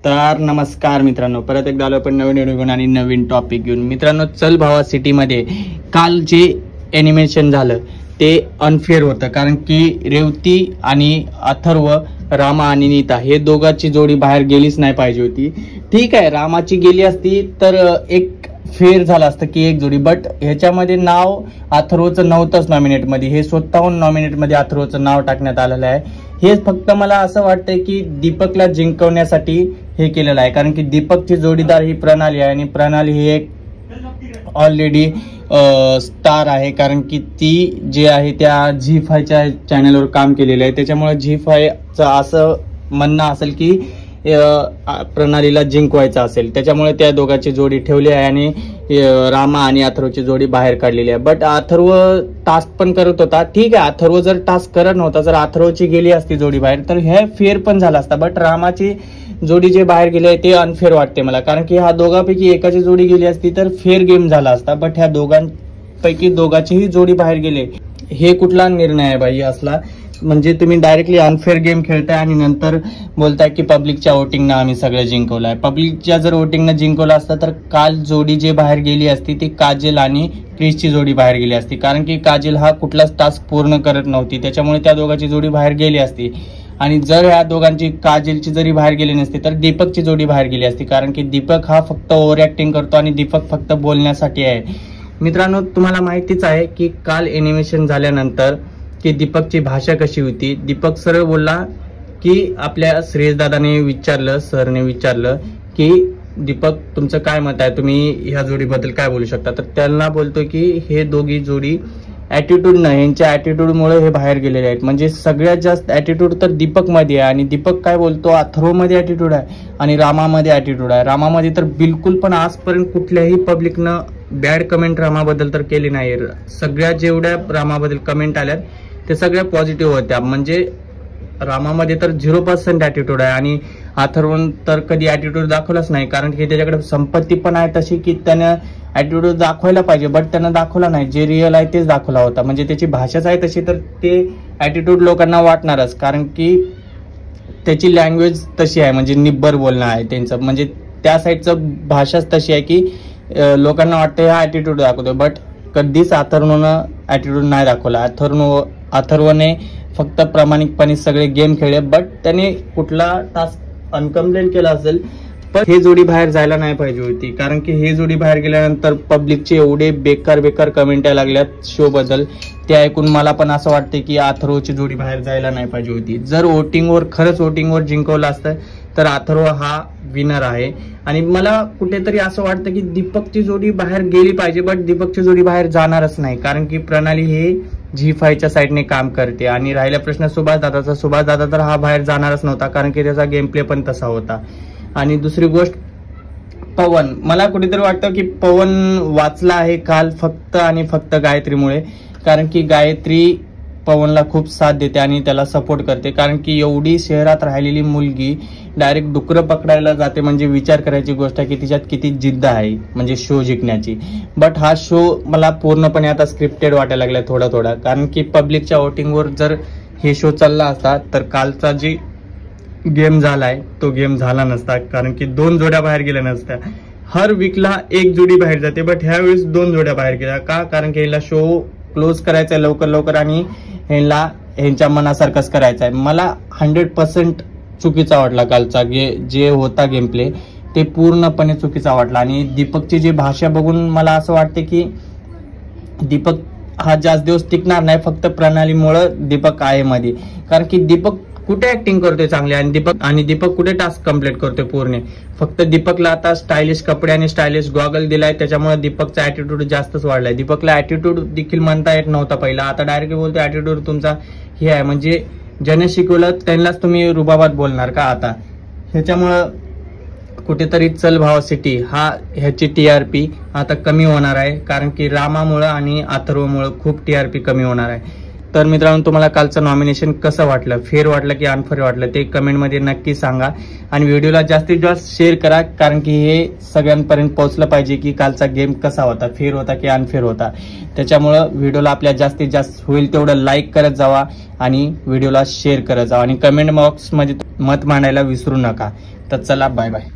तर नमस्कार मित्रांनो, परत एकदा आलो आपण नवीन व्हिडिओ घेऊन आणि नवीन टॉपिक घेऊन. मित्रांनो, चल भावा सिटीमध्ये काल जे ॲनिमेशन झालं ते अनफेअर होतं, कारण की रेवती आणि अथर्व, रामा आणि नीता हे दोघांची जोडी बाहेर गेलीच नाही पाहिजे होती. ठीक आहे, रामाची गेली असती तर एक फेअर झालं असतं की एक जोडी, बट ह्याच्यामध्ये नाव अथर्वचं नव्हतंच नॉमिनेटमध्ये. हे स्वतःहून नॉमिनेटमध्ये अथर्वचं नाव टाकण्यात आलेलं आहे. हे फक्त मला असं वाटतंय की दीपकला जिंकवण्यासाठी हे केलेलं आहे, कारण की दीपकची जोडीदार ही प्रणाली आहे आणि प्रणाली ही एक ऑलरेडी स्टार आहे, कारण की ती जे आहे त्या झी5च्या चॅनलवर काम केलेलं आहे. त्याच्यामुळे झी5चं असं म्हणणं असेल की प्रणालीला जिंकवायचं असेल, त्याच्यामुळे त्या दोघांची जोडी ठेवली आहे आणि रामा आणि अथर्वची जोडी बाहेर काढलेली आहे. बट अथर्व टास्क पण करत होता. ठीक आहे, अथर्व जर टास्क करत नव्हता, जर अथर्वची गेली असती जोडी बाहेर तर हे फेअर पण झाला असता. बट रामाची जोडी जे बाहेर गेली आहे ते अनफेअर वाटते मला, कारण की ह्या दोघांपैकी एकाची जोडी गेली असती तर फेअर गेम झाला असता. बट ह्या दोघांपैकी दोघांचीही जोडी बाहेर गेले, हे कुठला निर्णय आहे बाई असला? म्हणजे तुम्ही डायरेक्टली अनफेअर गेम खेळताय आणि नंतर बोलताय की पब्लिकच्या वोटिंगनं आम्ही सगळं जिंकवलं आहे. पब्लिकच्या जर वोटिंगनं जिंकवलं असतं तर काल जोडी जे बाहेर गेली असती ती काजल आणि क्रिसची जोडी बाहेर गेली असती, कारण की काजल हा कुठलाच टास्क पूर्ण करत नव्हती, त्याच्यामुळे त्या दोघांची जोडी बाहेर गेली असती. आणि जर ह्या दोघांची काजलची जरी बाहेर गेली नसती तर दीपकची जोडी बाहेर गेली असती, कारण की दीपक हा फक्त ओव्हर ऍक्टिंग करतो आणि दीपक फक्त बोलण्यासाठी आहे. मित्रांनो, तुम्हाला माहितीच आहे की काल ॲनिमेशन झाल्यानंतर की दीपकची भाषा कशी होती. दीपक सरळ बोलला की आपल्या श्रेयस दादाने विचारलं, सरने विचारलं की दीपक तुमचं काय मत आहे, तुम्ही ह्या जोडीबद्दल काय बोलू शकता, तर त्यांना बोलतो की हे दोघी जोडी ॲटिट्यूडनं, यांच्या ॲटिट्यूडमुळे हे बाहेर गेलेले आहेत. म्हणजे सगळ्यात जास्त ॲटिट्यूड तर दीपकमध्ये आहे. आणि दीपक काय बोलतो, अथर्वमध्ये ॲटिट्यूड आहे आणि रामामध्ये ॲटिट्यूड आहे. रामामध्ये तर बिलकुल पण आजपर्यंत कुठल्याही पब्लिकनं बॅड कमेंट रामाबद्दल तर केली नाही. सगळ्या जेवढ्या रामाबद्दल कमेंट आल्यात ते सगळ्या पॉझिटिव्ह होत्या. म्हणजे रामामध्ये तर 0% ॲटिट्यूड आहे आणि अथर्वन तर कधी ॲटिट्यूड दाखवलाच नाही, कारण की त्याच्याकडे संपत्ती पण आहे तशी की त्यानं ॲटिट्यूड दाखवायला पाहिजे, बट त्यानं दाखवला नाही. जे रिअल आहे तेच दाखवला होता. म्हणजे त्याची भाषाच आहे तशी, तर ते ॲटिट्यूड लोकांना वाटणारच, कारण की त्याची लँग्वेज तशी आहे, म्हणजे निब्बर बोलणं आहे त्यांचं. म्हणजे त्या साईडचं भाषाच तशी आहे की लोकांना वाटतं हा ॲटिट्यूड दाखवतो, बट कधीच अथर्वनं ॲटिट्यूड नाही दाखवला. अथर्वने फक्त प्रामाणिकपणे सगळे गेम खेळले, बट त्याने कुठला टास्क अनकम्प्लीट केला असेल. पण हे जोडी बाहेर जायला नाही पाहिजे होती, कारण की हे जोडी बाहेर गेल्यानंतर पब्लिकचे एवढे बेकार कमेंट यायला लागल्यात शो बद्दल, ते ऐकून मला पण असं वाटतं की अथर्वची जोडी बाहेर जायला नाही पाहिजे होती. जर खरंच वोटिंगवर जिंकवलं असतं तर अथर्व हा विनर आहे. आणि मला कुठेतरी असं वाटतं की दीपकची जोडी बाहेर गेली पाहिजे, बट दीपकची जोडी बाहेर जाणारच नाही, कारण की प्रणाली हे झी5च्या साईडने काम करते. आणि राहिला प्रश्न सुभाष दादा तर हा बाहेर जाणारच नव्हता, कारण की त्याचा गेम प्ले पण तसा होता. आणि दुसरी गोष्ट, पवन, मला कुठेतरी वाटतं की पवन वाचला आहे काल फक्त आणि फक्त गायत्रीमुळे, कारण की गायत्री पवनला खूप साथ देते आणि त्याला सपोर्ट करते. कारण की एवढी शहरात राहिलेली मुलगी डायरेक्ट डुकरं पकडायला जाते, म्हणजे विचार करायची गोष्ट आहे की तिच्यात किती जिद्द आहे, म्हणजे शो जिंकण्याची. बट हा शो मला पूर्णपणे आता स्क्रिप्टेड वाटायला लागला थोडा, कारण की पब्लिकच्या वोटिंगवर जर हे शो चालला असता तर कालचा जी गेम झालाय तो गेम झाला नसता, कारण की 2 जोड्या बाहेर गेल्या नसत्या. हर वीकला एक जोडी बाहेर जाते, बट ह्या वेळेस 2 जोड्या बाहेर गेल्या. का? कारण की ह्याला शो क्लोज करायचा आहे लवकर आणि ह्यांच्या मनासारखंच करायचं आहे. मला 100% चुकीचा वाटला कालचा जे होता गेम प्ले, ते पूर्णपणे चुकीचा वाटला. आणि दीपकची जी भाषा बघून मला असं वाटते की दीपक हा जास्त दिवस टिकणार नाही, फक्त प्रणालीमुळं दीपक आहे मध्ये. कारण की दीपक कुठे ऍक्टिंग करतोय चांगली आणि दीपक कुठे टास्क कम्प्लीट करतोय पूर्ण. फक्त दीपकला आता स्टायलिश कपडे आणि स्टायलिश गॉगल दिलाय, त्याच्यामुळे दीपकचा ऍटिट्यूड जास्तच वाढलाय. दीपकला ऍटिट्यूड देखील म्हणता येत नव्हता पहिला, आता डायरेक्ट बोलतो ऍटिट्यूड तुमचा हे आहे. म्हणजे ज्याने शिकवलं त्यांनाच तुम्ही रुबाबात बोलणार का आता? ह्याच्यामुळं कुठेतरी चल भावा सिटी ह्याची टीआरपी आता कमी होणार आहे, कारण की रामामुळं आणि अथर्वमुळं खूप टीआरपी कमी होणार आहे. तर मित्रांनो, तुम्हाला कालचं नॉमिनेशन कसं वाटलं, फेअर वाटलं की अनफेअर वाटलं ते कमेंटमध्ये नक्की सांगा. आणि व्हिडिओला जास्तीत जास्त शेअर करा, कारण की हे सगळ्यांपर्यंत पोहोचलं पाहिजे की कालचा गेम कसा होता, फेअर होता की अनफेअर होता. त्याच्यामुळं व्हिडिओला आपल्या जास्तीत जास्त होईल तेवढं लाईक करत जावा आणि व्हिडिओला शेअर करत जावा आणि कमेंट बॉक्समध्ये मत मांडायला विसरू नका. तर चला बाय बाय.